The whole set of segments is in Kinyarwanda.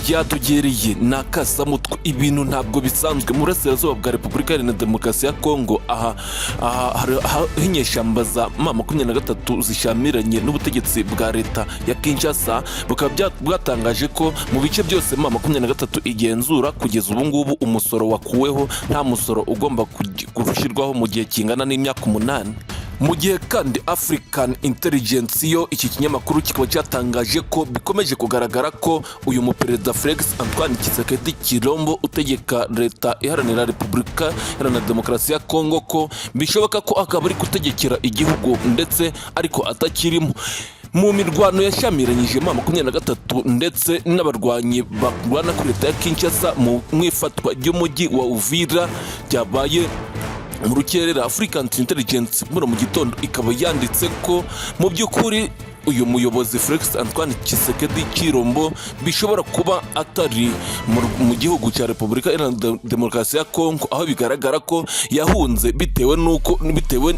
byatugereye nakasamutwe ibintu ntabwo bisanzwe mu burasirazuba bwa Repubulika Iharanira Demokarasi ya Kongo. aha hinyeshamba za M23 zishamiranye n'ubutegetsi bwa leta ya Kinshasa, bukaba bwatangaje ko mu bice byose M23 igenzura kugeza ubu ngubu umusoro wakuweho, nta musoro ugomba gushyirwaho mu gihe kingana n'imyaka 8. Mu gihe kandi African Intelligence yo iki kinyamakuru kikaba cyatangaje ko bikomeje kugaragara ko uyu muperezida Felix Antoine Tkisekedi Chilombo utegeka leta iharanira Repubulika Iharanira Demokarasi ya Kongo ko bishoboka ko akaba ari gutegekera igihugu ndetse ariko atakirimo. Mu mirwano yashamiranyije M23 ndetse n'abarwanyi barwana kuri leta ya Kinshasa mu mwifatwa ry'umujyi wa Uvira byabaye mu rukerera. African Intelligence mu gitondo ikaba yanditse ko mu by'ukuri uyu muyobozi Felix Antoine Tkisekedi Chilombo bishobora kuba atari mu gihugu cya Repubulika Iharanira Demokarasi ya Kongo, aho bigaragara ko yahunze bitewe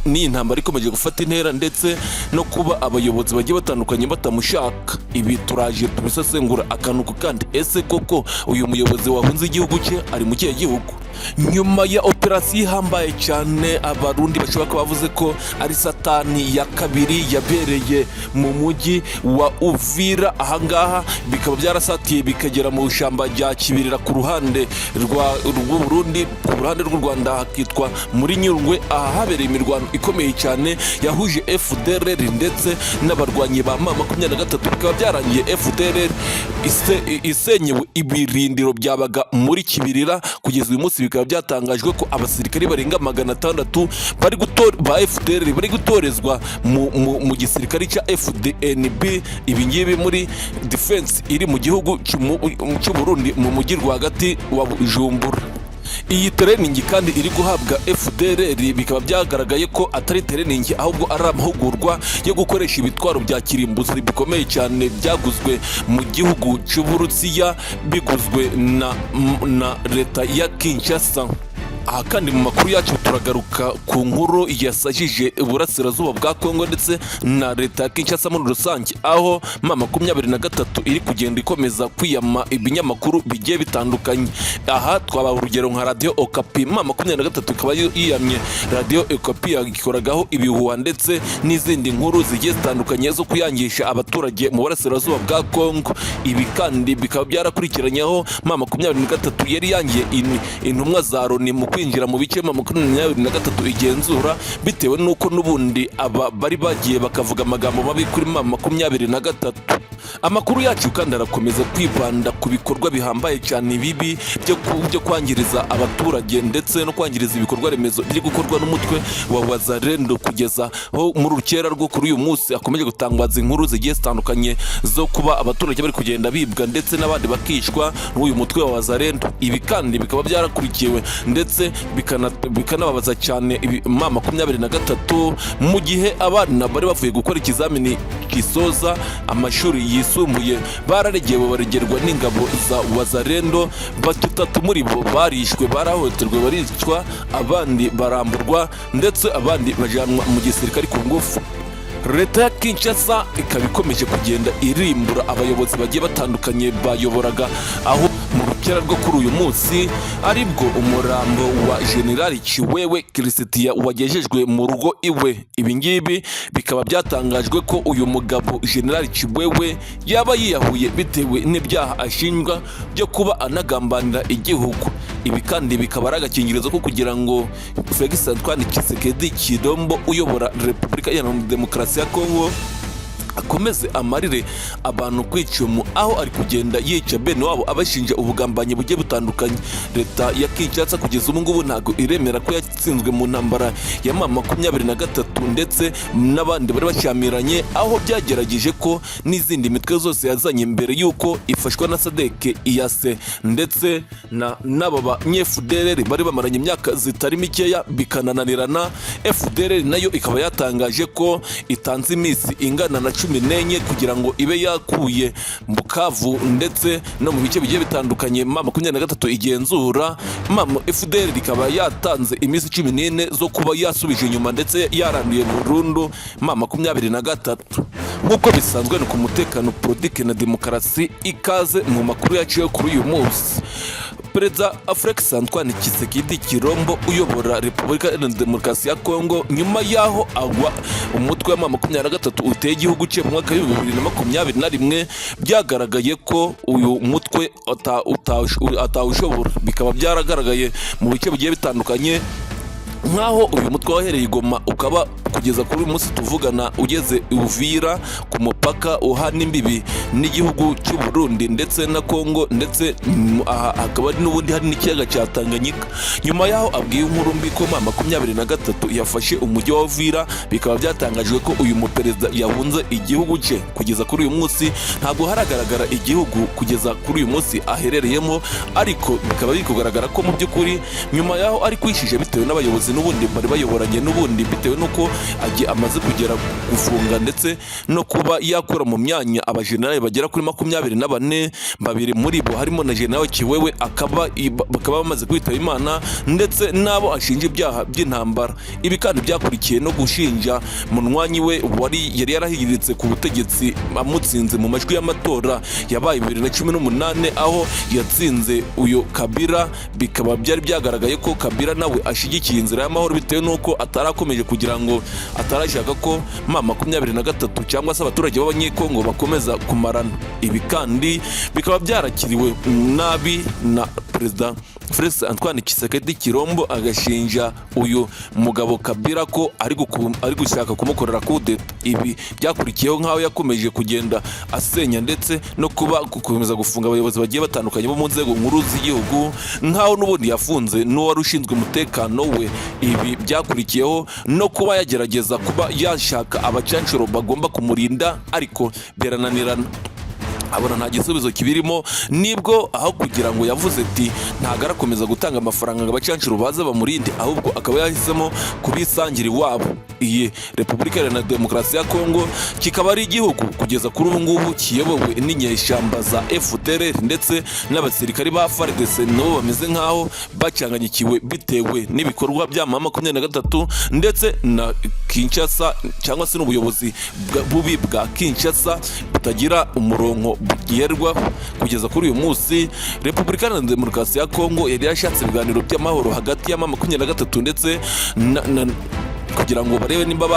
n'iyi ntambara ikomeje gufata intera ndetse no kuba abayobozi bagiye batandukanye batamushaka. Ibi turaje tubisesengura akanuko kandi ese koko uyu muyobozi wahunze igihugu cye ari mu kihe gihugu? Nyuma ya operasiyo ihambaye cyane abarundi bashobora ko bavuze ko ari satani ya kabiri yabereye mu mujyi wa Uvira, ahangaha bikaba byarasatiye bikagera mu shamba rya Kibira ku ruhande rw'u Burundi, ku ruhande rw'u Rwanda hakitwa muri Nyungwe. Aha habereye imirwano ikomeye cyane yahuje Fdrl ndetse n'abarwanyi ba M23, bikaba byarangiye Fdrl isenyewe ibirindiro byabaga muri Kibirira. Kugeza uyu munsi bikaba byatangajwe ko abasirikari barenga 600 ba Fdrl bari gutorezwa mu gisirikari cya FDNB, ibingibi muri defense iri mu gihugu cy'u Burundi mu mujyi rwagati wa Bujumbura. Iyi training kandi iri guhabwa Fdrl bikaba byagaragaye ko atari training ahubwo ari amahugurwa yo gukoresha ibitwaro bya kirimbuzi bikomeye cyane byaguzwe mu gihugu cy'Uburusiya, biguzwe na leta ya Kinshasa. Aha kandi mu makuru yacu turagaruka ku nkuru yasajije uburasirazuba bwa Kongo ndetse na leta ya Kinshasa muri rusange, aho M23 iri kugenda ikomeza kwiyama ibinyamakuru bigiye bitandukanye. Aha twabaha urugero nka Radio Okapi. M23 ikaba yiyamye Radio Okapi yagikoragaho ibihuha ndetse n'izindi nkuru zigiye zitandukanye zo kuyangisha abaturage mu burasirazuba bwa Kongo. Ibi kandi bikaba byarakurikiranyeho M23 yari yangiye intumwa za Loni mu kwinjira mu bice M23 igenzura, bitewe nuko nubundi aba bari bagiye bakavuga amagambo mabi kuri M23. Amakuru yacu kandi arakomeza kwibanda ku bikorwa bihambaye cyane bibi byo kwangiriza abaturage ndetse no kwangiriza ibikorwa remezo biri gukorwa n'umutwe wa Wazalendo, kugeza ho muri rukera rwo kuri uyu munsi akomeje gutangwaza inkuru zigiye zitandukanye zo kuba abaturage bari kugenda bibwa ndetse n'abandi bakishwa n'uyu mutwe wa Wazalendo. Ibi kandi bikaba byarakurikiwe ndetse bikanababaza cyane M23 mu gihe abana bari bavuye gukora ikizamini gisoza amashuri yisumbuye bararegewe baregerwa n'ingabo za Wazalendo. 3 muri bo barishwe, barahoterwa, baricwa, abandi baramburwa ndetse abandi bajanwa mu gisirikare ku ngufu. Leta ya Kinshasa ikaba ikomeje kugenda irimbura abayobozi bagiye batandukanye bayoboraga, aho mu rukera rwo kuri uyu munsi aribwo umurambo wa General Chiwewe Christian wagejejwe mu rugo iwe. Ibingibi bikaba byatangajwe ko uyu mugabo General Chiwewe yaba yiyahuye bitewe n'ibyaha ashinjwa byo kuba anagambanira igihugu. Ibi kandi bikaba ari agakingirizo ko kugira ngo Felix Antoine Tkisekedi Chilombo uyobora Repubulika Iharanira Demokarasi ya Kongo akomeze amarire abantu kwicumu, aho ari kugenda yica bene wabo abashinja ubugambanyi bugiye butandukanye. Leta ya Kinshasa kugeza ubu ngubu ntago iremera ko yatsinzwe mu ntambara ya M23 ndetse n'abandi bari bashamiranye, aho byagerageje ko n'izindi mitwe zose yazanye mbere yuko ifashwa na Sadeke iyase ndetse n'aba banyefdrl bari bamaranye imyaka zitari mikeya bikanananirana. Fdrl nayo ikaba yatangaje ko itanze imisi ingana na 14 kugira ngo ibe yakuye Bukavu ndetse no mu bice bigiye bitandukanye M23 igenzura. Fdrl ikaba yatanze iminsi 14 zo kuba yasubije inyuma ndetse yaranduye burundu M23. Nk'uko bisanzwe ni ku mutekano, politiki na demokarasi, ikaze mu makuru yaciye kuri uyu munsi. Perezida Felix Antoine Tkisekedi Kirombo uyobora Repubulika Iharanira Demokarasi ya Kongo nyuma yaho agwa umutwe wa M23 uteye igihugu cye mu mwaka wa 2021, byagaragaye ko uyu mutwe atawushobora. Bikaba byaragaragaye mu bice bigiye bitandukanye, nkaho uyu mutwe wahereye Goma ukaba kugeza kuri uyu munsi tuvugana ugeze Uvira ku mupaka uhana imbibi n'igihugu cy'u Burundi ndetse na Kongo, ndetse akaba ari n'ubundi hari n'ikiyaga cya Tanganyika. Nyuma yaho abwiye inkuru mbi ko M23 yafashe umujyi wa Uvira, bikaba byatangajwe ko uyu muperezida yahunze igihugu cye. Kugeza kuri uyu munsi ntabwo haragaragara igihugu kugeza kuri uyu munsi aherereyemo, ariko bikaba biri kugaragara ko mu by'ukuri nyuma yaho ari kwishije bitewe n'abayobozi n'ubundi bari bayoboranye n'ubundi, bitewe nuko amaze kugera gufunga ndetse no kuba yakura mu myanya abajenerali bagera kuri 24, babiri muri bo harimo na General Kiwewe bakaba bamaze kwitaba Imana, ndetse nabo ashinja ibyaha by'intambara. Ibi kandi byakurikiye no gushinja munwanyi we yari yarahiritse ku butegetsi amutsinze mu majwi y'amatora yabaye 2018 aho yatsinze uyu Kibira. Bikaba byari byagaragaye ko Kibira nawe ashigikiye inzira y'amahoro, bitewe nuko atarakomeje kugira ngo atarashaka ko M23 cyangwa se abaturage b'abanyekongo bakomeza kumarana. Ibi kandi bikaba byarakiriwe nabi na Perezida Felix Antoine Tkisekedi Kirombo, agashinja uyu mugabo Kibira ko ari gushaka kumukorera kudeta. Ibi byakurikiyeho nkaho yakomeje kugenda asenya ndetse no gukomeza gufunga abayobozi bagiye batandukanye bo mu nzego nkuru z'igihugu, nkaho n'ubundi yafunze n'uwari ushinzwe umutekano we. Ibi byakurikiyeho no kuba yagerageza kuba yashaka abacancuro bagomba kumurinda, ariko birananirana. Abona nta gisubizo kibirimo, nibwo aho kugira ngo yavuze ati ntago arakomeza gutanga amafaranga ngo abacancuro baze bamurinde, ahubwo akaba yahisemo kubisangira iwabo. Iyi Repubulika Iharanira Demokarasi ya Kongo kikaba ari igihugu kugeza kuri ubu ngubu kiyobowe n'inyeshyamba za Fdrl ndetse n'abasirikari ba FARDC, nabo bameze nkaho bacanganyikiwe bitewe n'ibikorwa bya M23 ndetse na Kinshasa, cyangwa se n'ubuyobozi bubi bwa Kinshasa butagira umurongo bugerwaho. Kugeza kuri uyu munsi Repubulika Iharanira Demokarasi ya Kongo yari yashatse ibiganiro by'amahoro hagati ya M23 ndetse kugira ngo barebe nimba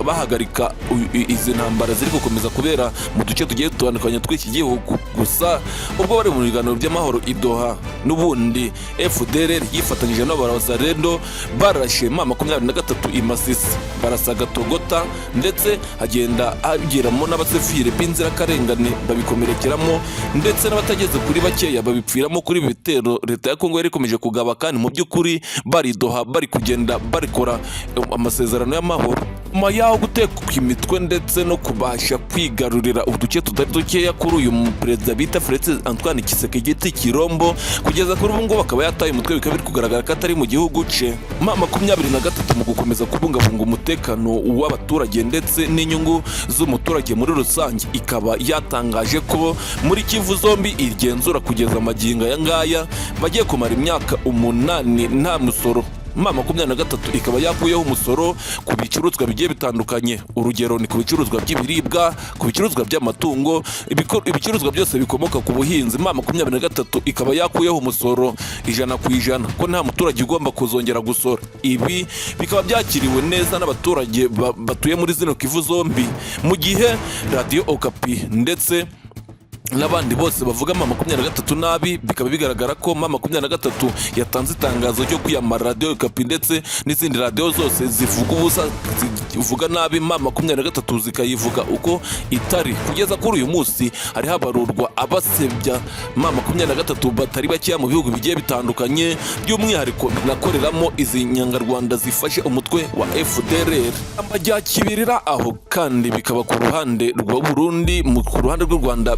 bahagarika izi ntambara ziri gukomeza kubera mu duce tugiye dutandukanye tw'iki gihugu. Gusa ubwo bari mu biganiro by'amahoro i Doha, n'ubundi Fdrl yifatanyije n'abarazarendo barashe M23 i Masisi, barasaga Togota, ndetse hagenda hagiramo n'abasefire b'inzirakarengane babikomerekeramo, ndetse n'abatageze kuri bakeya babipfiramo kuri bitero leta ya Kongo yari ikomeje kugaba. Kandi mu by'ukuri bari Doha bari kugenda barikora amasezerano y'amahoro. Nyuma yaho guteka imitwe ndetse no kubasha kwigarurira uduce tutari dukeya kuri uyu perezida bita Felix Antoine Tkisekedi Kirombo, kugeza kuri ubu ngubu akaba yataye umutwe, bikaba biri kugaragara ko atari mu gihugu ce. M23 mu gukomeza kubungabunga umutekano w'abaturage ndetse n'inyungu z'umuturage muri rusange, ikaba yatangaje ko muri Kivu zombi igenzura kugeza magingo aya ngaya bagiye kumara imyaka 8 nta musoro. M23 ikaba yakuyeho umusoro ku bicuruzwa bigiye bitandukanye. Urugero ni ku bicuruzwa by'ibiribwa, ku bicuruzwa by'amatungo, ibicuruzwa byose bikomoka ku buhinzi. M23 ikaba yakuyeho umusoro 100% ko nta muturage ugomba kuzongera gusora. Ibi bikaba byakiriwe neza n'abaturage batuye muri zino Kivu zombi, mu gihe Radio Okapi ndetse n'abandi bose bavuga M23 nabi. Bikaba bigaragara ko M23 yatanze itangazo ryo kwiyamara Radio Okapi ndetse n'izindi radio zose zivuga ubusa, zivuga nabi M23 zikayivuga uko itari. Kugeza kuri uyu munsi hari habarurwa abasebya M23 batari bakeya mu bihugu bigiye bitandukanye, by'umwihariko binakoreramo izi Nyarwanda zifashe umutwe wa Fdrl. Amajya Kibira aho kandi bikaba ku ruhande rwa Burundi, ku ruhande rw'u Rwanda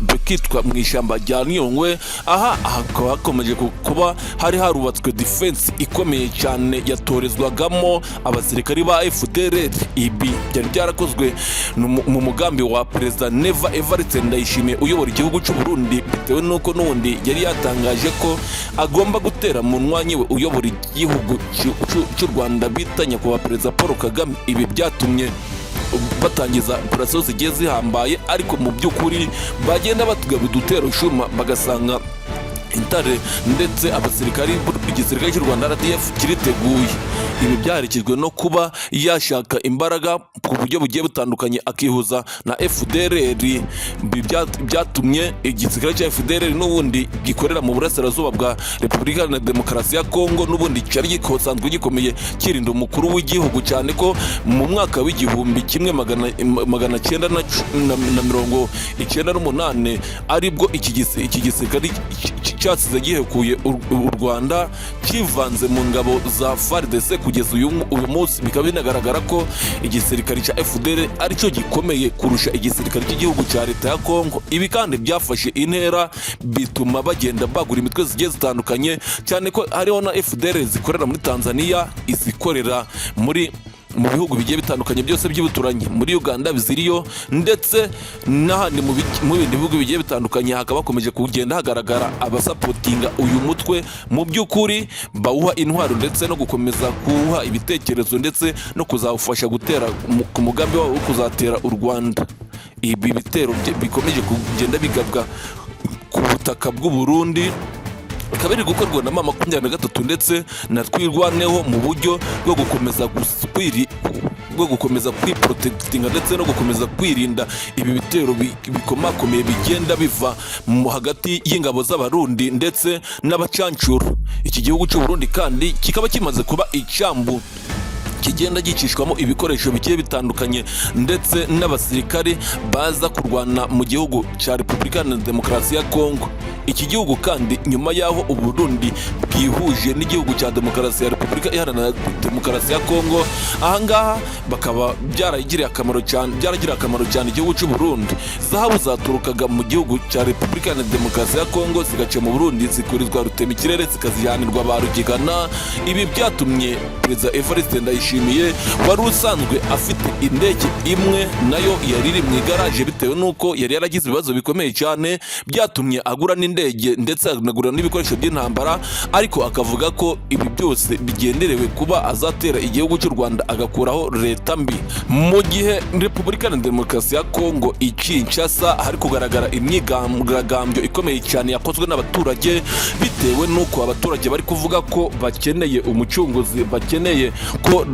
mu ishyamba rya Nyungwe. Aha hakaba hakomeje kuba hari harubatswe defense ikomeye cyane yatorezwagamo abasirikari ba Fdrl. Ibi ibi byari byarakozwe mu mugambi wa Perezida Neva Evariste Ndayishimiye uyobora igihugu cy'u Burundi, bitewe nuko n'ubundi yari yatangaje ko agomba gutera mu mwanya we uyobora igihugu cy'u Rwanda bita nyakubahwa Perezida Paul Kagame. Ibi byatumye batangiza operasiyo zigiye zihambaye, ariko mu by'ukuri bagenda batugaba udutero shuma bagasanga intare ndetse abasirikari igisirikare cy'u Rwanda RDF kiriteguye. Ibi byaherekejwe no kuba yashaka imbaraga ku buryo bugiye butandukanye akihuza na Fdrl. Byatumye igisirikare cya Fdrl n'ubundi gikorera mu burasirazuba bwa Repubulika Iharanira Demokarasi ya Kongo n'ubundi cyari gisanzwe gikomeye kirinda umukuru w'igihugu, cyane ko mu mwaka w'igihumbi kimwe magana cyenda na mirongo icyenda n'umunane aribwo iki gisirikare cyasize gihekuye u Rwanda kivanze mu ngabo za FARDC. Kugeza uyu munsi bikaba binagaragara ko igisirikare cya Fdrl aricyo gikomeye kurusha igisirikare cy'igihugu cya leta ya Kongo. Ibi kandi byafashe intera bituma bagenda bagura imitwe zigiye zitandukanye, cyane ko hariho na Fdrl zikorera muri Tanzania, izikorera mu bihugu bigiye bitandukanye byose by'ubuturanyi, muri Uganda biziriyo ndetse n'ahandi mu bindi bihugu bigiye bitandukanye. Hakaba bakomeje kugenda hagaragara abasapotinga uyu mutwe mu by'ukuri bawuha intwaro ndetse no gukomeza kuwuha ibitekerezo ndetse no kuzawufasha gutera ku mugambi wabo wo kuzatera u Rwanda. Ibi bitero bikomeje kugenda bigabwa ku butaka bw'u Burundi, bikaba biri gukorwa na M23 ndetse na Twirwaneho mu buryo bwo gukomeza kwiprotectinga ndetse no gukomeza kwirinda ibi bitero bikomakomeye bigenda biva hagati y'ingabo z'abarundi ndetse n'abacancuro. Iki gihugu cy'u Burundi kandi kikaba kimaze kuba icyambu kigenda gicishwamo ibikoresho bigiye bitandukanye ndetse n'abasirikari baza kurwana mu gihugu cya Repubulika Iharanira Demokarasi ya Kongo. Iki gihugu kandi nyuma yaho u Burundi bwihuje n'igihugu cya Demokarasi ya Repubulika Iharanira Demokarasi ya Kongo, ahangaha bakaba byaragiriye akamaro cyane igihugu cy'u Burundi. Zahabu zaturukaga mu gihugu cya Repubulika Iharanira Demokarasi ya Kongo zigaca mu Burundi zikurizwa rutema ikirere zikazihanirwa ba Rugigana. Ibi byatumye Perezida Evariste Ndayishimiye wari usanzwe afite indege imwe nayo yari iri mu igaraje, bitewe nuko yari yaragize ibibazo bikomeye cyane, byatumye agura n'indege ndetse anagura n'ibikoresho by'intambara, ariko akavuga ko ibi byose bigenderewe kuba azatera igihugu cy'u Rwanda agakuraho leta mbi. Mu gihe Repubulika Iharanira Demokarasi ya Kongo Kinshasa hari kugaragara imyigaragambyo ikomeye cyane yakozwe n'abaturage, bitewe nuko abaturage bari kuvuga ko bakeneye umucunguzi, bakeneye ko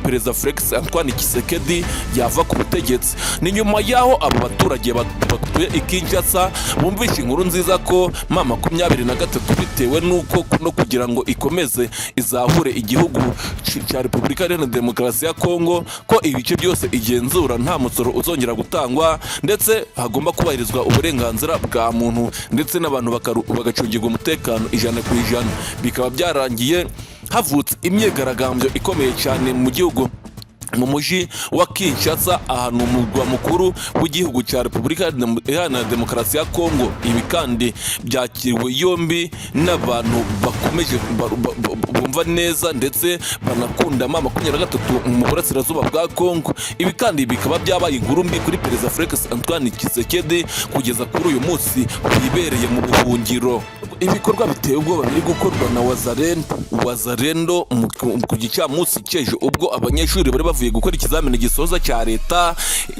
Perezida Felix Antoine Tkisekedi yava ku butegetsi. Ni nyuma yaho abo baturage batuye Kinshasa bumvishe inkuru nziza ko M23 bitewe nuko no kugira ngo ikomeze izahure igihugu cya Repubulika Iharanira Demokarasi ya Kongo, ko ibice byose igenzura nta musoro uzongera gutangwa ndetse hagomba kubahirizwa uburenganzira bwa muntu ndetse n'abantu bagacungirwa umutekano 100%. Bikaba byarangiye havutse imyigaragambyo ikomeye cyane mu gihugu, mu mujyi wa Kinshasa, ahantu mu murwa mukuru w'igihugu cya Repubulika Iharanira Demokarasi ya Kongo. Ibi kandi byakiriwe yombi n'abantu bakomeje bumva neza ndetse banakunda M23 mu burasirazuba bwa Kongo. Ibi kandi bikaba byabaye inkuru mbi kuri Perezida Felix Antoine Tkisekedi kugeza kuri uyu munsi wibereye mu buhungiro. Ibikorwa biteye ubwoba biri gukorwa na Wazalendo ku gicamunsi cy'ejo, ubwo abanyeshuri bari bavuye gukora ikizamini gisoza cya leta.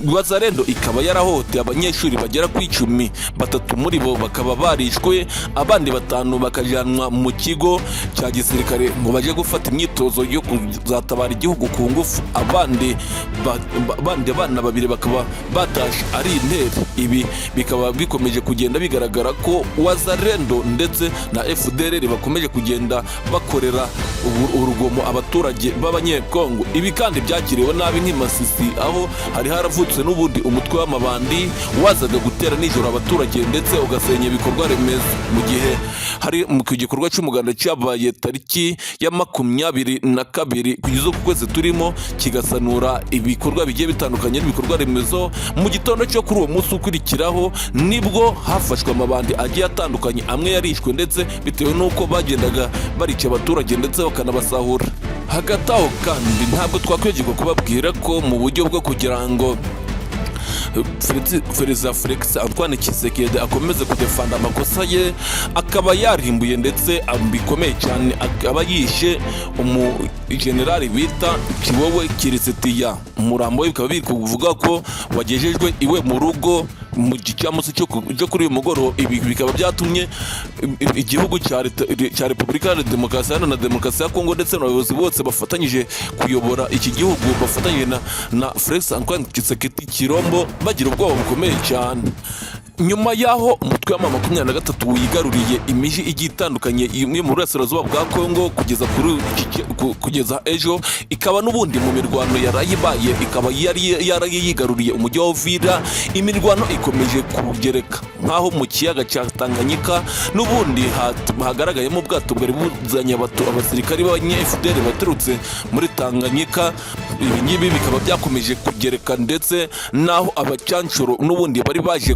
Wazalendo ikaba yarahohoteye abanyeshuri bagera ku 10, 3 muri bo bakaba barishwe, abandi 5 bakajyanwa mu kigo cya gisirikare ngo baje gufata imyitozo yo kuzatabara igihugu ku ngufu. Abandi bana 2 bakaba batashe ari interi. Ibi bikaba bikomeje kugenda bigaragara ko Wazalendo ndetse na Fdrl bakomeje kugenda bakorera urugomo abaturage b'abanyekongo. Ibi kandi byakiriwe nabi nk'imasisi, aho hari haravutse n'ubundi umutwe w'amabandi wazaga gutera nijoro abaturage ndetse ugasenya ibikorwa remezo. Mu gihe hari mu gikorwa cy'umuganda cyabaye tariki ya 22 kugeza ku kwezi turimo, kigasanura ibikorwa bigiye bitandukanye n'ibikorwa remezo. Mu gitondo cyo kuri uwo munsi ukurikiraho nibwo hafashwe amabandi agiye atandukanye, amwe yari barishwe ndetse bitewe n'uko bagendaga barica abaturage ndetse bakanabasahura. Hagati aho kandi ntabwo twakwegirwa kubabwira ko mu buryo bwo kugira ngo Perezida Felix Antoine Tkisekedi akomeze kudefanda amakosa ye, akaba yarimbuye ndetse bikomeye cyane, akaba yishe generali bita Kiwowe Kirisitiya. Umurambo we bikaba biri kuvuga ko wagejejwe iwe mu rugo mu gicamunsi cyo kuri uyu mugoroba. Ibi bikaba byatumye igihugu cya Repubulika ya Demokarasi na Demokarasi ya Kongo ndetse n'abayobozi bose bafatanyije kuyobora iki gihugu bafatanyije na Felix Antoine Tkisekedi Kirombo bagira ubwoba bukomeye cyane. Nyuma yaho umutwe wa 23 wigaruriye imiji igiye itandukanye imwe mu burasirazuba bwa Kongo kugeza ejo, ikaba n'ubundi mu mirwano yarayibaye, ikaba yari yigaruriye umujyi wa Uvira. Imirwano ikomeje kugereka nkaho mu kiyaga cya Tanganyika n'ubundi hagaragayemo ubwato bwari buzanye abasirikari b'abanye-Fdrl baturutse muri Tanganyika. Ibi ngibi bikaba byakomeje kugereka ndetse naho abacanshuro n'ubundi bari baje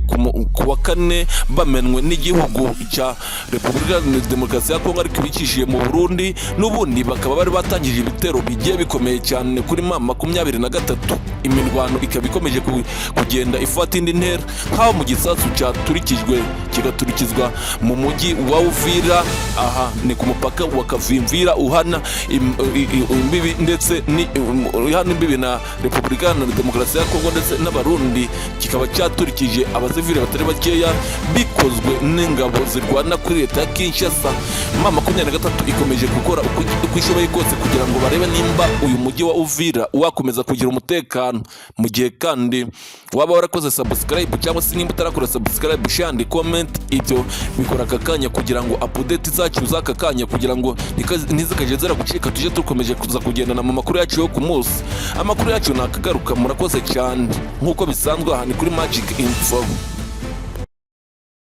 kuwa kane bamenwe n'igihugu cya Repubulika ya Demokarasi ya Kongo ariko bicishije mu Burundi, n'ubundi bakaba bari batangije ibitero bigiye bikomeye cyane kuri 23. Imirwano ikaba ikomeje kugenda ifata indi ntera, nkaho mu gisasu kigaturikizwa mu mujyi wa Uvira. Aha ni ku mupaka wa Kavimvira uhana imbibi ndetse ihana imbibi na Repubulika ya Demokarasi ya Kongo ndetse n'Abarundi, kikaba cyaturikije abasivili batari bakeya bikozwe n'ingabo zirwana kuri leta ya Kinshasa. 23 ikomeje gukora uko ishoboye kose kugira ngo barebe nimba uyu mujyi wa Uvira wakomeza kugira umutekano. Mu gihe kandi waba warakoze subscribe cyangwa se nimba utarakora subscribe, shandi comment, ibyo bikora akakanya kugira ngo update zacu zaka kanya kugira ngo ntizikaje zera gucika, tuje tukomeje kuza kugendana mu makuru yacu yo ku munsi. Amakuru yacu nakagaruka, murakoze cyane nkuko bisanzwe aha ni kuri Magic Info.